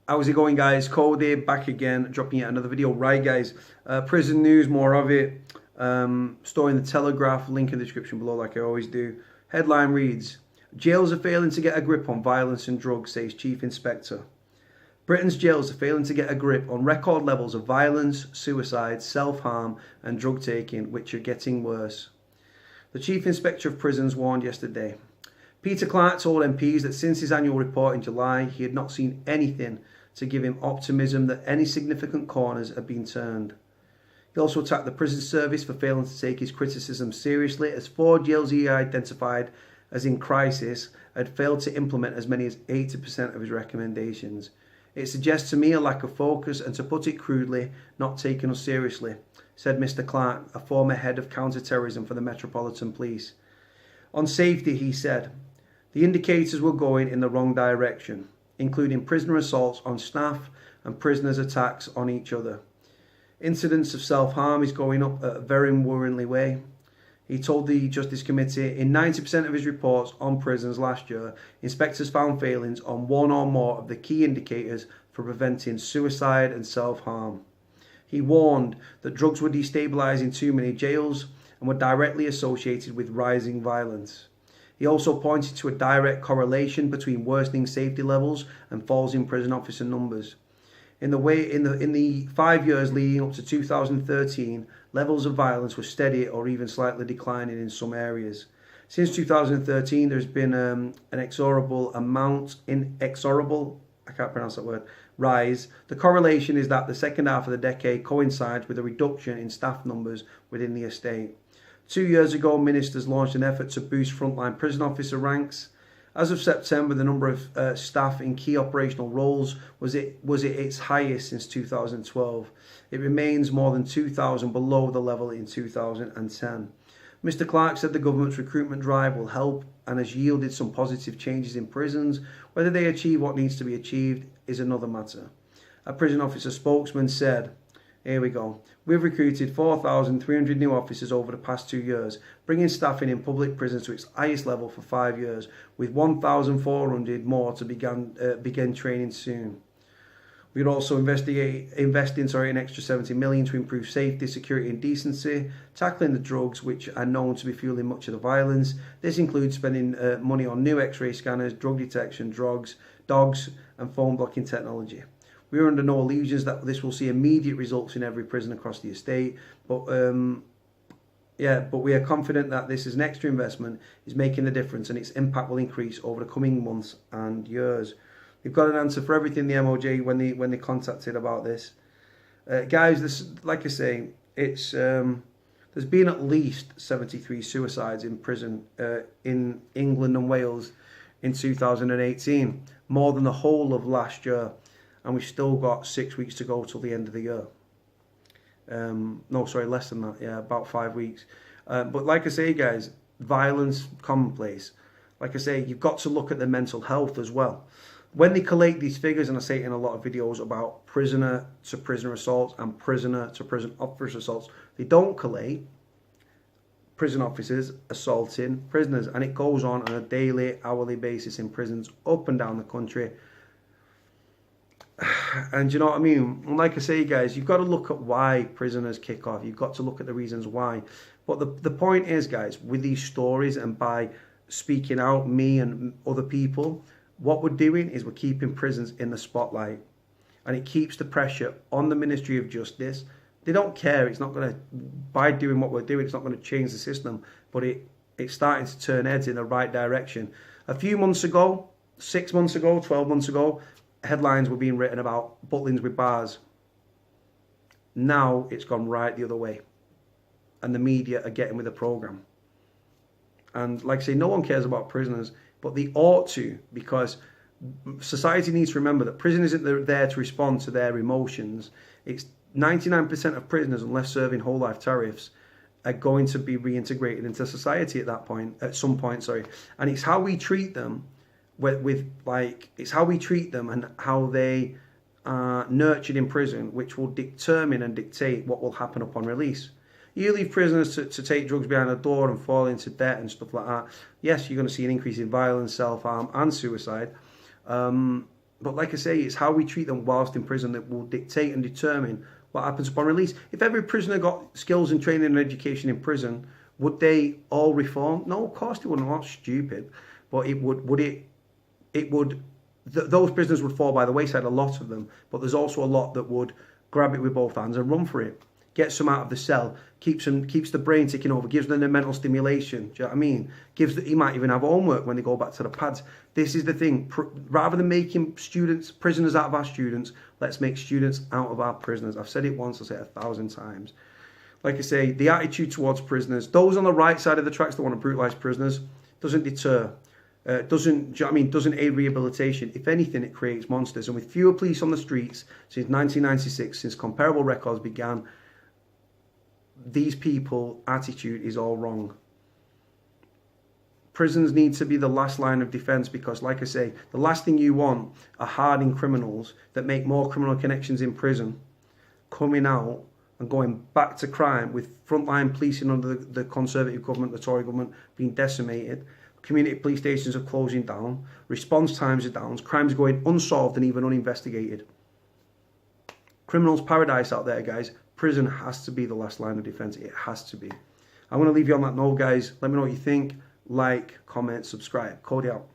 How's it going, guys? Cody back again, dropping yet another video. Right, guys, prison news, more of it. Story in the Telegraph, link in the description below, like I always do. Headline reads, jails are failing to get a grip on violence and drugs, says Chief Inspector. Britain's jails are failing to get a grip on record levels of violence, suicide, self-harm and drug taking, which are getting worse. The Chief Inspector of Prisons warned yesterday. Peter Clarke told MPs that since his annual report in July, he had not seen anything to give him optimism that any significant corners had been turned. He also attacked the prison service for failing to take his criticism seriously, as 4 jails he identified as in crisis had failed to implement as many as 80% of his recommendations. It suggests to me a lack of focus and, to put it crudely, not taking us seriously, said Mr. Clarke, a former head of counter-terrorism for the Metropolitan Police. On safety, he said, the indicators were going in the wrong direction, including prisoner assaults on staff and prisoners' attacks on each other. Incidents of self-harm is going up at a very worryingly way. He told the Justice Committee in 90% of his reports on prisons last year, inspectors found failings on one or more of the key indicators for preventing suicide and self-harm. He warned that drugs were destabilising too many jails and were directly associated with rising violence. He also pointed to a direct correlation between worsening safety levels and falls in prison officer numbers. In the 5 years leading up to 2013, levels of violence were steady or even slightly declining in some areas. Since 2013, there's been an inexorable rise. The correlation is that the second half of the decade coincides with a reduction in staff numbers within the estate. 2 years ago, ministers launched an effort to boost frontline prison officer ranks. As of September, the number of staff in key operational roles was at its highest since 2012. It remains more than 2,000 below the level in 2010. Mr. Clarke said the government's recruitment drive will help and has yielded some positive changes in prisons. Whether they achieve what needs to be achieved is another matter. A prison officer spokesman said, here we go. We've recruited 4,300 new officers over the past 2 years, bringing staffing in public prisons to its highest level for 5 years, with 1,400 more to begin training soon. We're also investing an extra 70 million to improve safety, security and decency, tackling the drugs which are known to be fueling much of the violence. This includes spending money on new X-ray scanners, drug detection, dogs and phone blocking technology. We are under no illusions that this will see immediate results in every prison across the estate, but we are confident that this is an extra investment is making the difference and its impact will increase over the coming months and years. We've got an answer for everything, the MOJ, when they contacted about this. Guys, this, like I say, it's there's been at least 73 suicides in prison in England and Wales in 2018, more than the whole of last year. And we've still got 6 weeks to go till the end of the year. No, sorry, less than that. Yeah, about 5 weeks. But like I say, guys, violence commonplace. Like I say, you've got to look at the mental health as well. When they collate these figures, and I say it in a lot of videos about prisoner to prisoner assaults and prisoner to prison officer assaults, they don't collate prison officers assaulting prisoners. And it goes on a daily, hourly basis in prisons up and down the country. And you know what I mean? And like I say, guys, you've got to look at why prisoners kick off. You've got to look at the reasons why. But the point is, guys, with these stories and by speaking out, me and other people, what we're doing is we're keeping prisons in the spotlight. And it keeps the pressure on the Ministry of Justice. They don't care. It's not going to, by doing what we're doing, it's not going to change the system. But it's starting to turn heads in the right direction. A few months ago, 6 months ago, 12 months ago, headlines were being written about Butlins with bars. Now it's gone right the other way. And the media are getting with the programme. And like I say, no one cares about prisoners, but they ought to, because society needs to remember that prison isn't there to respond to their emotions. It's 99% of prisoners, unless serving whole life tariffs, are going to be reintegrated into society at some point. And it's how we treat them it's how we treat them and how they are nurtured in prison, which will determine and dictate what will happen upon release. You leave prisoners to take drugs behind the door and fall into debt and stuff like that. Yes, you're going to see an increase in violence, self-harm and suicide. But like I say, it's how we treat them whilst in prison that will dictate and determine what happens upon release. If every prisoner got skills and training and education in prison, would they all reform? No, of course they wouldn't. Not stupid. But those prisoners would fall by the wayside, a lot of them. But there's also a lot that would grab it with both hands and run for it. Gets them out of the cell, keeps the brain ticking over, gives them the mental stimulation. Do you know what I mean? He might even have homework when they go back to the pads. This is the thing. Rather than making prisoners out of our students, let's make students out of our prisoners. I've said it once, I'll say it 1,000 times. Like I say, the attitude towards prisoners, those on the right side of the tracks that want to brutalise prisoners, doesn't deter. Doesn't, do you know what I mean? Doesn't aid rehabilitation. If anything, it creates monsters. And with fewer police on the streets since 1996, since comparable records began, these people attitude is all wrong. Prisons need to be the last line of defense, because like I say, the last thing you want are hardened criminals that make more criminal connections in prison coming out and going back to crime, with frontline policing under the Conservative government, the Tory government, being decimated. Community police stations are closing down, response times are down, crimes going unsolved and even uninvestigated. Criminals' paradise out there, guys. Prison has to be the last line of defense. It has to be. I want to leave you on that note, guys. Let me know what you think. Like, comment, subscribe. Cody out.